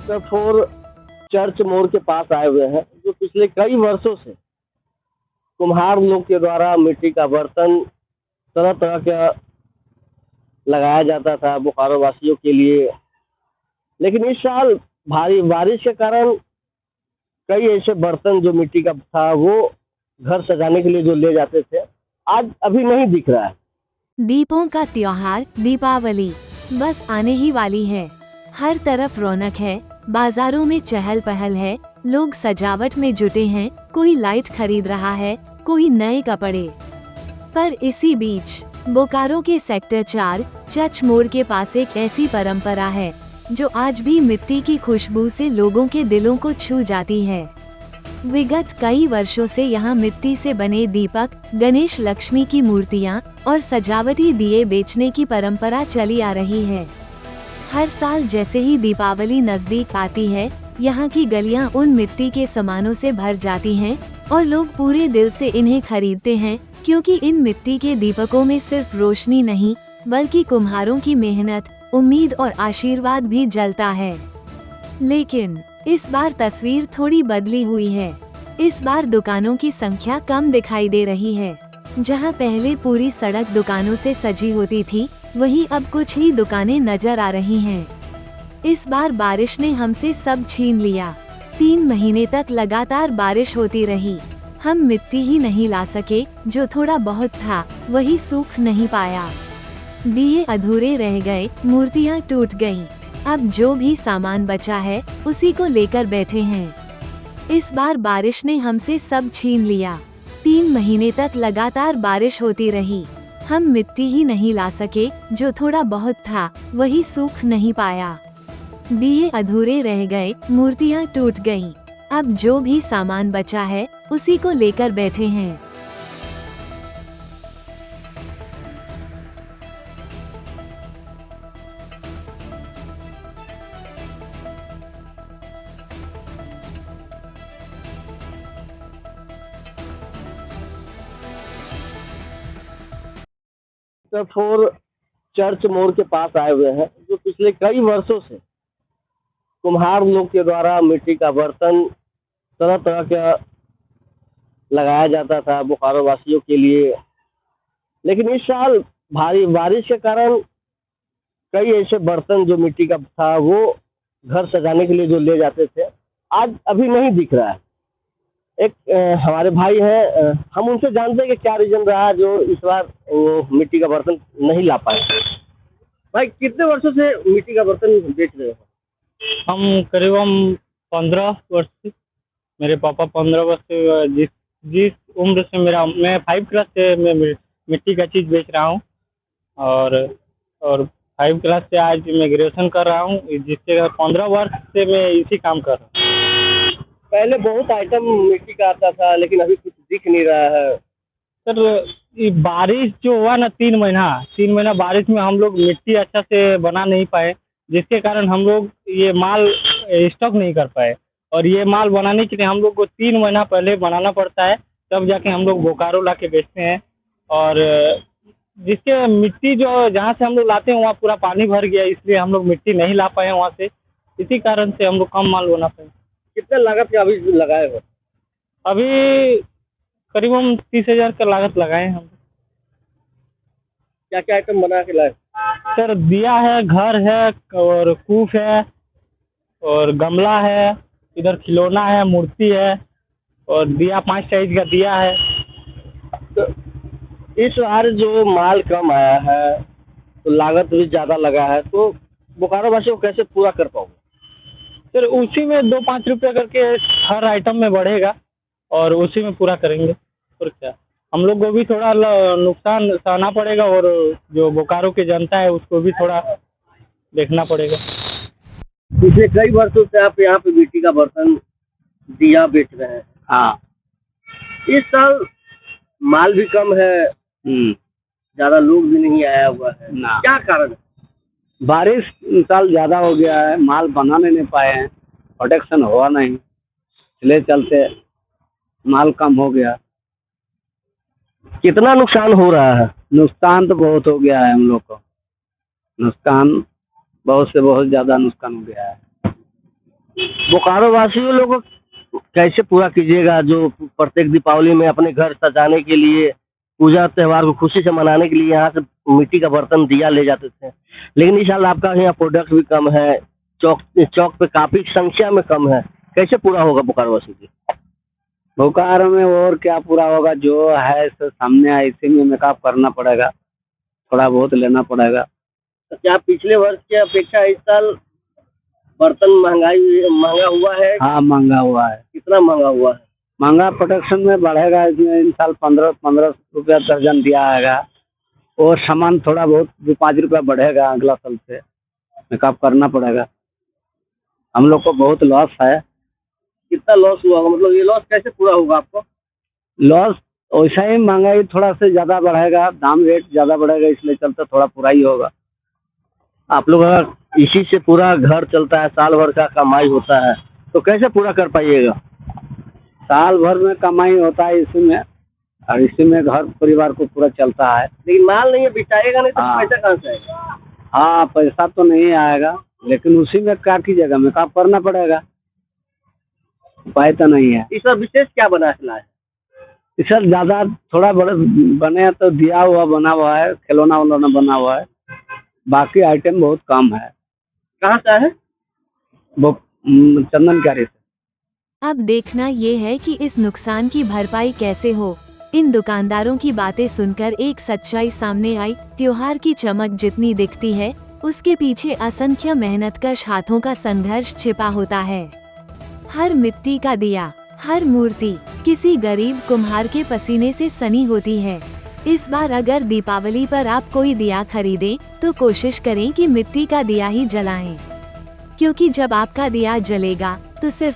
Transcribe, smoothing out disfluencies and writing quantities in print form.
Four church मोड़ के पास आए हुए हैं, जो पिछले कई वर्षों से कुम्हार लोग के द्वारा मिट्टी का बर्तन तरह तरह का लगाया जाता था बोकारो वासियों के लिए। लेकिन इस साल भारी बारिश के कारण कई ऐसे बर्तन जो मिट्टी का था वो घर सजाने के लिए जो ले जाते थे, आज अभी नहीं दिख रहा है। दीपों का त्योहार दीपावली बस आने ही वाली है। हर तरफ रौनक है, बाजारों में चहल पहल है, लोग सजावट में जुटे हैं, कोई लाइट खरीद रहा है, कोई नए कपड़े। पर इसी बीच बोकारो के सेक्टर 4 चर्च मोड़ के पास एक ऐसी परंपरा है जो आज भी मिट्टी की खुशबू से लोगों के दिलों को छू जाती है। विगत कई वर्षों से यहाँ मिट्टी से बने दीपक, गणेश लक्ष्मी की मूर्तियाँ और सजावटी दिए बेचने की परंपरा चली आ रही है। हर साल जैसे ही दीपावली नजदीक आती है, यहाँ की गलियाँ उन मिट्टी के सामानों से भर जाती हैं और लोग पूरे दिल से इन्हें खरीदते हैं, क्योंकि इन मिट्टी के दीपकों में सिर्फ रोशनी नहीं बल्कि कुम्हारों की मेहनत, उम्मीद और आशीर्वाद भी जलता है। लेकिन इस बार तस्वीर थोड़ी बदली हुई है। इस बार दुकानों की संख्या कम दिखाई दे रही है। जहां पहले पूरी सड़क दुकानों से सजी होती थी, वहीं अब कुछ ही दुकानें नजर आ रही हैं। इस बार बारिश ने हमसे सब छीन लिया। 3 महीने तक लगातार बारिश होती रही। हम मिट्टी ही नहीं ला सके, जो थोड़ा बहुत था वही सूख नहीं पाया। दिए अधूरे रह गए, मूर्तियाँ टूट गयीं। अब जो भी सामान बचा है उसी को लेकर बैठे हैं। इस बार बारिश ने हमसे सब छीन लिया। 3 महीने तक लगातार बारिश होती रही। हम मिट्टी ही नहीं ला सके, जो थोड़ा बहुत था वही सूख नहीं पाया। दिए अधूरे रह गए, मूर्तियाँ टूट गयीं। अब जो भी सामान बचा है उसी को लेकर बैठे हैं। फोर चर्च मोड़ के पास आए हुए हैं, जो पिछले कई वर्षों से कुम्हार लोग के द्वारा मिट्टी का बर्तन तरह तरह का लगाया जाता था बोकारो वासियों के लिए। लेकिन इस साल भारी बारिश के कारण कई ऐसे बर्तन जो मिट्टी का था वो घर सजाने के लिए जो ले जाते थे, आज अभी नहीं दिख रहा है। एक हमारे भाई हैं, हम उनसे जानते हैं कि क्या रीजन रहा जो इस बार वो मिट्टी का बर्तन नहीं ला पाए। भाई कितने वर्षों से मिट्टी का बर्तन बेच रहे हो? हम करीबन 15 वर्ष से, मेरे पापा 15 वर्ष से, जिस उम्र से मैं 5 क्लास से मैं मिट्टी का चीज़ बेच रहा हूँ। और 5 क्लास से आज मैं ग्रेजुएशन कर रहा हूँ, जिससे 15 वर्ष से मैं इसी काम कर रहा हूँ। पहले बहुत आइटम मिट्टी का आता था, लेकिन अभी कुछ दिख नहीं रहा है। सर ये बारिश जो हुआ ना 3 महीना बारिश में हम लोग मिट्टी अच्छा से बना नहीं पाए, जिसके कारण हम लोग ये माल स्टॉक नहीं कर पाए। और ये माल बनाने के लिए हम लोग को 3 महीना पहले बनाना पड़ता है, तब जाके हम लोग बोकारो ला के बेचते हैं। और जिसके मिट्टी जो जहाँ से हम लोग लाते हैं वहाँ पूरा पानी भर गया, इसलिए हम लोग मिट्टी नहीं ला पाए वहाँ से। इसी कारण से हम लोग कम माल बना पाए। कितने लागत का अभी लगाए हो? अभी करीबन 30,000 का लागत लगाए हैं हम। क्या क्या आइटम बना के लाए? सर दिया है, घर है और कूफ है और गमला है, इधर खिलौना है, मूर्ति है और दिया 5 साइज का दिया है। तो इस बार जो माल कम आया है तो लागत भी ज़्यादा लगा है, तो बोकारो वासियों को कैसे पूरा कर पाओगे? सर उसी में 2-5 रुपये करके हर आइटम में बढ़ेगा और उसी में पूरा करेंगे। और क्या, हम लोग को भी थोड़ा नुकसान सहना पड़ेगा और जो बोकारो की जनता है उसको भी थोड़ा देखना पड़ेगा। पिछले कई वर्षों से आप यहाँ पे मिट्टी का बर्तन दिया बेच रहे हैं। हाँ, इस साल माल भी कम है, ज़्यादा लोग भी नहीं आया हुआ है, क्या कारण है? बारिश इस साल ज़्यादा हो गया है, माल बनाने नहीं पाए हैं, प्रोडक्शन हुआ नहीं, इसलिए चलते माल कम हो गया। कितना नुकसान हो रहा है? नुकसान तो बहुत हो गया है हम लोग को, नुकसान बहुत से बहुत ज़्यादा नुकसान हो गया है। बोकारो वासियों लोग को कैसे पूरा कीजिएगा, जो प्रत्येक दीपावली में अपने घर सजाने के लिए, पूजा त्योहार को खुशी से मनाने के लिए यहाँ से मिट्टी का बर्तन दिया ले जाते थे, लेकिन इस साल आपका यहाँ प्रोडक्ट भी कम है, चौक चौक पे काफी संख्या में कम है, कैसे पूरा होगा बोकारो वासी की? बोकारो में और क्या पूरा होगा, जो है सो सामने है, इसी में मेकअप करना पड़ेगा, थोड़ा बहुत लेना पड़ेगा। तो क्या पिछले वर्ष की अपेक्षा इस साल बर्तन महंगा हुआ है? हाँ महंगा हुआ है। कितना महंगा हुआ है? महंगा प्रोडक्शन में बढ़ेगा, इसमें इन साल 15 रुपया दर्जन दिया आएगा, और सामान थोड़ा बहुत 2-5 रुपया बढ़ेगा अगला साल से, मेकअप करना पड़ेगा। हम लोग को बहुत लॉस है। कितना लॉस हुआ होगा, मतलब ये लॉस कैसे पूरा होगा आपको? लॉस वैसा ही, महंगाई थोड़ा से ज़्यादा बढ़ेगा, दाम रेट ज़्यादा बढ़ेगा, इसलिए चलते थोड़ा पूरा ही होगा। आप लोग अगर इसी से पूरा घर चलता है, साल भर का कमाई होता है, तो कैसे पूरा कर पाइएगा? साल भर में कमाई होता है इसी में, और इसी में घर परिवार को पूरा चलता है। लेकिन माल नहीं है, बिचाएगा नहीं तो हाँ। पैसा कहाँ से आएगा? हाँ पैसा तो नहीं आएगा, लेकिन उसी में क्या कीजिएगा, मेकअप करना पड़ेगा, उपाय तो नहीं है। इस बार विशेष क्या बना है? इससे ज़्यादा थोड़ा बड़े बने तो दिया हुआ बना हुआ है, खिलौना उलौना बना हुआ है, बाकी आइटम बहुत कम है। कहाँ से है वो चंदन क्यारी से। अब देखना ये है कि इस नुकसान की भरपाई कैसे हो। इन दुकानदारों की बातें सुनकर एक सच्चाई सामने आई। त्योहार की चमक जितनी दिखती है, उसके पीछे असंख्य मेहनतकश हाथों का संघर्ष छिपा होता है। हर मिट्टी का दिया, हर मूर्ति किसी गरीब कुम्हार के पसीने से सनी होती है। इस बार अगर दीपावली पर आप कोई दिया खरीदें, तो कोशिश करें कि मिट्टी का दिया ही जलाएं, क्योंकि जब आपका दिया जलेगा तो सिर्फ